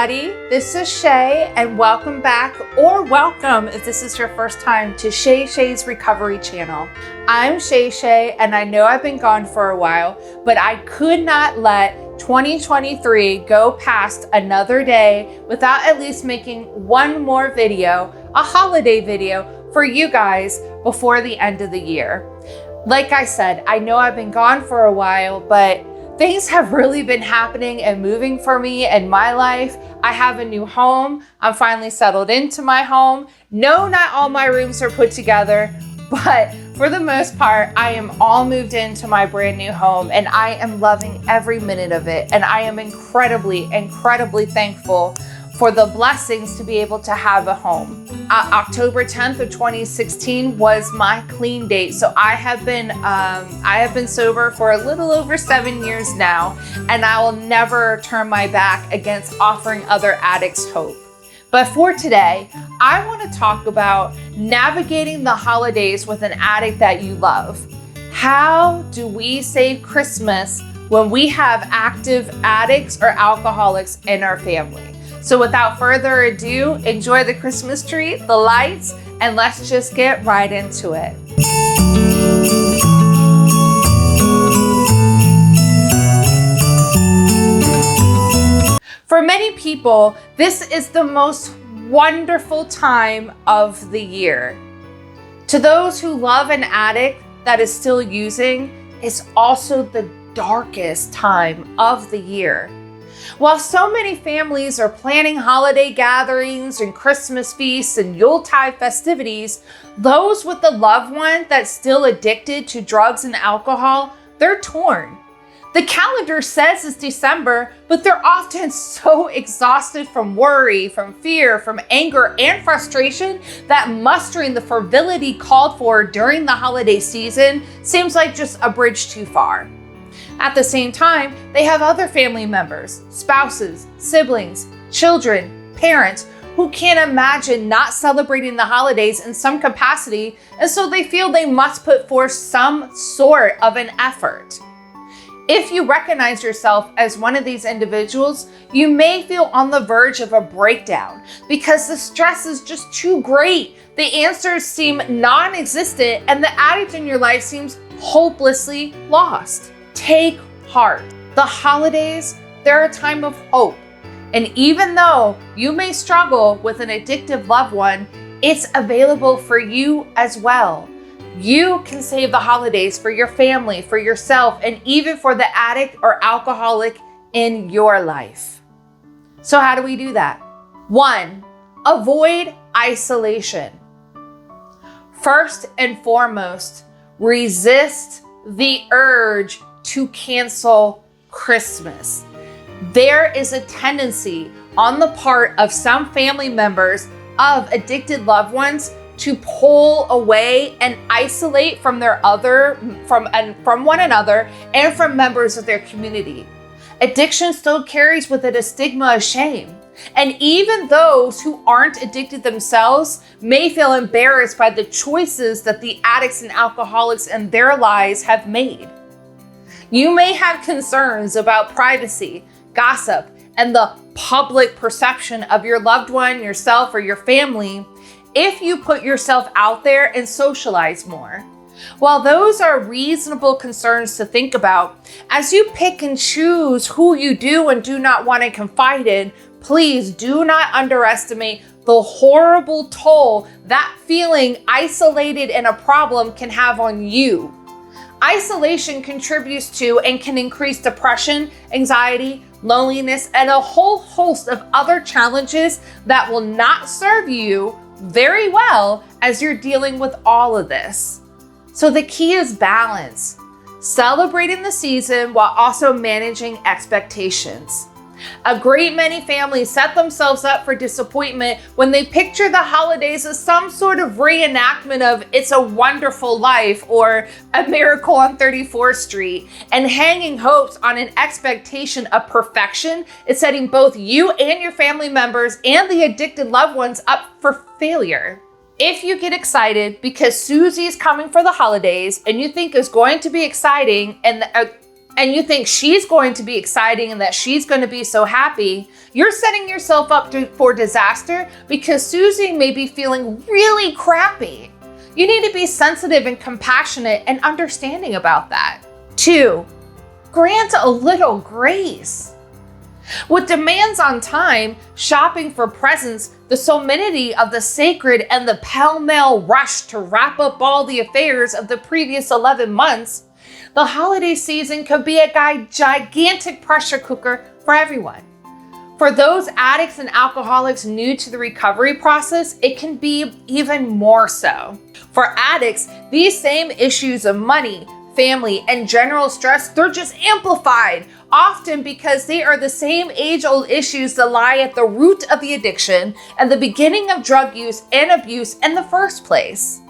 everybody. This is Shay, and welcome back, or welcome if this is your first time, to Shay's Recovery Channel. I'm Shay, and I know I've been gone for a while, but I could not let 2023 go past another day without at least making one more video, a holiday video, for you guys before the end of the year. Like I said, I know I've been gone for a while, but things have really been happening and moving for me in my life. I have a new home. I'm finally settled into my home. No, not all my rooms are put together, but for the most part, I am all moved into my brand new home, and I am loving every minute of it. And I am incredibly thankful for the blessings to be able to have a home. October 10th of 2016 was my clean date. So I have been sober for a little over 7 years now, and I will never turn my back against offering other addicts hope. But for today, I want to talk about navigating the holidays with an addict that you love. How do we save Christmas when we have active addicts or alcoholics in our family? So without further ado, enjoy the Christmas tree, the lights, and let's just get right into it. For many people, this is the most wonderful time of the year. To those who love an addict that is still using, it's also the darkest time of the year. While so many families are planning holiday gatherings and Christmas feasts and Yuletide festivities, those with a loved one that's still addicted to drugs and alcohol, they're torn. The calendar says it's December, but they're often so exhausted from worry, from fear, from anger, and frustration that mustering the fertility called for during the holiday season seems like just a bridge too far. At the same time, they have other family members, spouses, siblings, children, parents who can't imagine not celebrating the holidays in some capacity, and so they feel they must put forth some sort of an effort. If you recognize yourself as one of these individuals, you may feel on the verge of a breakdown because the stress is just too great. The answers seem non-existent, and the addict in your life seems hopelessly lost. Take heart. The holidays, they're a time of hope. And even though you may struggle with an addictive loved one, it's available for you as well. You can save the holidays for your family, for yourself, and even for the addict or alcoholic in your life. So how do we do that? 1, avoid isolation. First and foremost, resist the urge to cancel Christmas. There is a tendency on the part of some family members of addicted loved ones to pull away and isolate from from one another and from members of their community. Addiction still carries with it a stigma of shame. And even those who aren't addicted themselves may feel embarrassed by the choices that the addicts and alcoholics in their lives have made. You may have concerns about privacy, gossip, and the public perception of your loved one, yourself, or your family if you put yourself out there and socialize more. While those are reasonable concerns to think about, as you pick and choose who you do and do not want to confide in, please do not underestimate the horrible toll that feeling isolated in a problem can have on you. Isolation contributes to and can increase depression, anxiety, loneliness, and a whole host of other challenges that will not serve you very well as you're dealing with all of this. So the key is balance, celebrating the season while also managing expectations. A great many families set themselves up for disappointment when they picture the holidays as some sort of reenactment of It's a Wonderful Life or A Miracle on 34th Street, and hanging hopes on an expectation of perfection is setting both you and your family members and the addicted loved ones up for failure. If you get excited because Susie's coming for the holidays and you think it's going to be exciting and and you think she's going to be exciting and that she's going to be so happy, you're setting yourself up for disaster because Susie may be feeling really crappy. You need to be sensitive and compassionate and understanding about that. 2, grant a little grace. With demands on time, shopping for presents, the solemnity of the sacred, and the pell-mell rush to wrap up all the affairs of the previous 11 months, the holiday season could be a gigantic pressure cooker for everyone. For those addicts and alcoholics new to the recovery process, it can be even more so. For addicts, these same issues of money, family, and general stress, they're just amplified, often because they are the same age-old issues that lie at the root of the addiction and the beginning of drug use and abuse in the first place.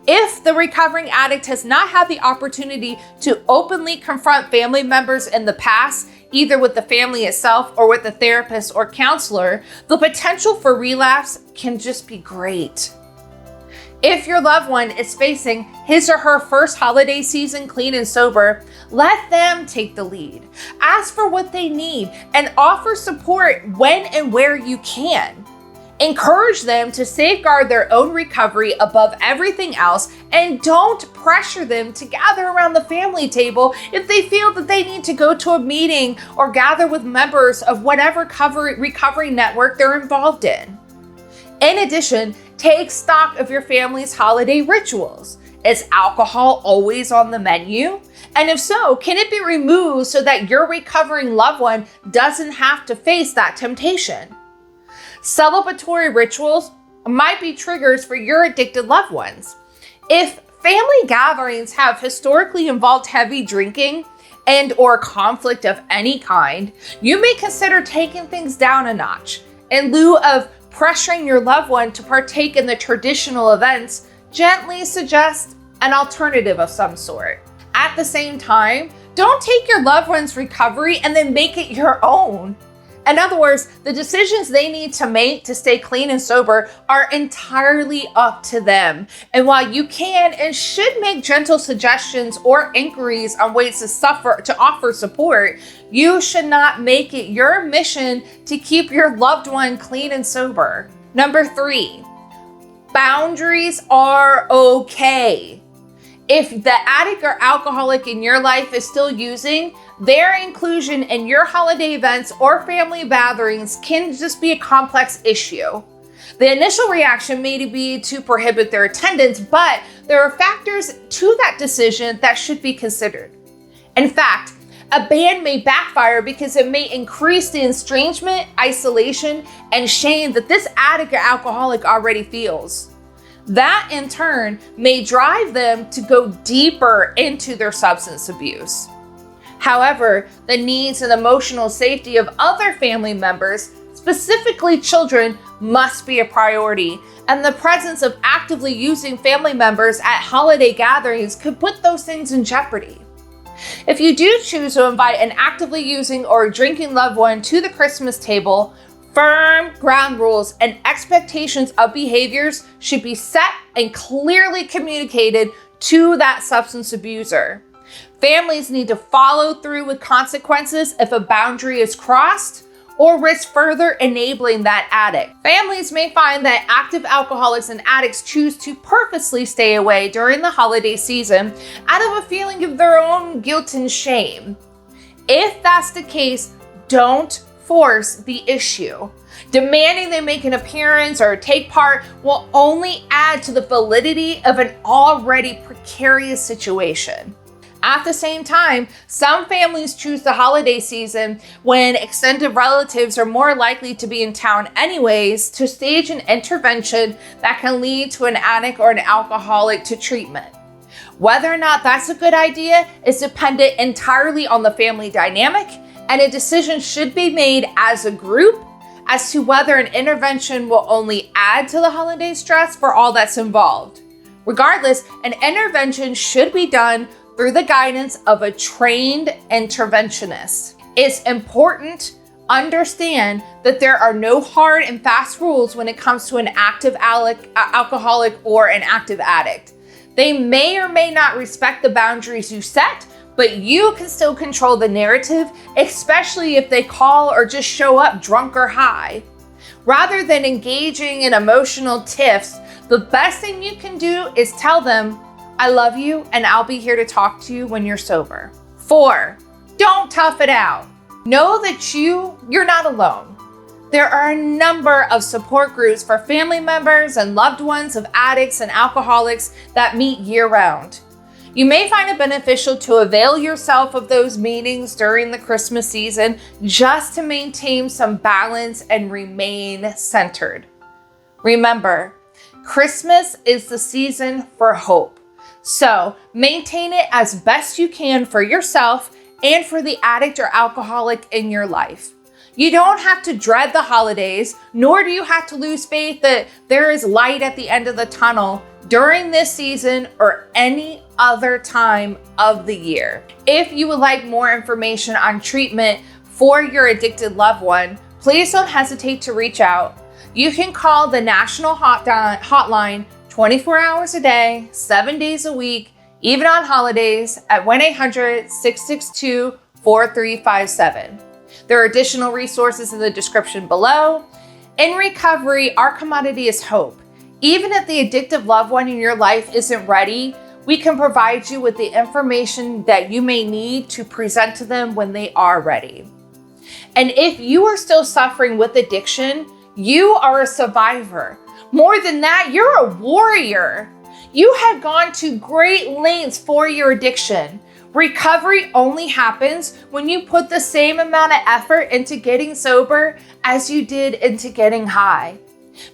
If the recovering addict has not had the opportunity to openly confront family members in the past, either with the family itself or with a therapist or counselor, the potential for relapse can just be great. If your loved one is facing his or her first holiday season clean and sober, let them take the lead. Ask for what they need and offer support when and where you can. Encourage them to safeguard their own recovery above everything else, and don't pressure them to gather around the family table if they feel that they need to go to a meeting or gather with members of whatever recovery network they're involved in. In addition, take stock of your family's holiday rituals. Is alcohol always on the menu? And if so, can it be removed so that your recovering loved one doesn't have to face that temptation? Celebratory rituals might be triggers for your addicted loved ones. If family gatherings have historically involved heavy drinking and or conflict of any kind, you may consider taking things down a notch. In lieu of pressuring your loved one to partake in the traditional events, gently suggest an alternative of some sort. At the same time, don't take your loved one's recovery and then make it your own. In other words, the decisions they need to make to stay clean and sober are entirely up to them. And while you can and should make gentle suggestions or inquiries on ways to offer support, you should not make it your mission to keep your loved one clean and sober. Number 3, boundaries are okay. If the addict or alcoholic in your life is still using, their inclusion in your holiday events or family gatherings can just be a complex issue. The initial reaction may be to prohibit their attendance, but there are factors to that decision that should be considered. In fact, a ban may backfire because it may increase the estrangement, isolation, and shame that this addict or alcoholic already feels. That in turn may drive them to go deeper into their substance abuse. However, the needs and emotional safety of other family members, specifically children, must be a priority, and the presence of actively using family members at holiday gatherings could put those things in jeopardy. If you do choose to invite an actively using or drinking loved one to the Christmas table, firm ground rules and expectations of behaviors should be set and clearly communicated to that substance abuser. Families need to follow through with consequences if a boundary is crossed or risk further enabling that addict. Families may find that active alcoholics and addicts choose to purposely stay away during the holiday season out of a feeling of their own guilt and shame. If that's the case, don't force the issue. Demanding they make an appearance or take part will only add to the validity of an already precarious situation. At the same time, some families choose the holiday season when extended relatives are more likely to be in town anyways to stage an intervention that can lead to an addict or an alcoholic to treatment. Whether or not that's a good idea is dependent entirely on the family dynamic, and a decision should be made as a group as to whether an intervention will only add to the holiday stress for all that's involved. Regardless, an intervention should be done through the guidance of a trained interventionist. It's important to understand that there are no hard and fast rules when it comes to an active alcoholic or an active addict. They may or may not respect the boundaries you set, but you can still control the narrative, especially if they call or just show up drunk or high. Rather than engaging in emotional tiffs, the best thing you can do is tell them, I love you and I'll be here to talk to you when you're sober. 4, don't tough it out. Know that you're not alone. There are a number of support groups for family members and loved ones of addicts and alcoholics that meet year-round. You may find it beneficial to avail yourself of those meetings during the Christmas season just to maintain some balance and remain centered. Remember, Christmas is the season for hope. So maintain it as best you can for yourself and for the addict or alcoholic in your life. You don't have to dread the holidays, nor do you have to lose faith that there is light at the end of the tunnel during this season or any other time of the year. If you would like more information on treatment for your addicted loved one, please don't hesitate to reach out. You can call the national hotline 24 hours a day, 7 days a week, even on holidays at 1-800-662-4357. There are additional resources in the description below. In recovery, our commodity is hope. Even if the addictive loved one in your life isn't ready, we can provide you with the information that you may need to present to them when they are ready. And if you are still suffering with addiction, you are a survivor. More than that, you're a warrior. You have gone to great lengths for your addiction. Recovery only happens when you put the same amount of effort into getting sober as you did into getting high.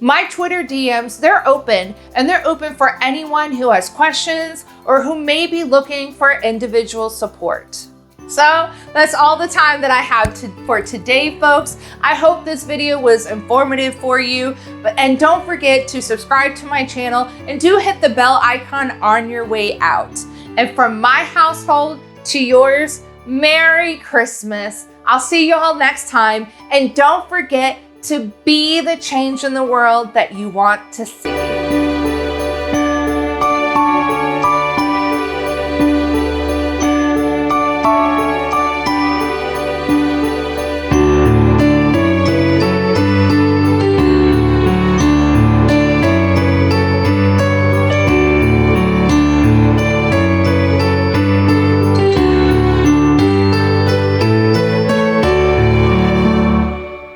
My Twitter DMs, they're open, and they're open for anyone who has questions or who may be looking for individual support. So that's all the time that I have for today, folks. I hope this video was informative for you, and don't forget to subscribe to my channel and do hit the bell icon on your way out. And from my household to yours, Merry Christmas. I'll see you all next time. And don't forget to be the change in the world that you want to see.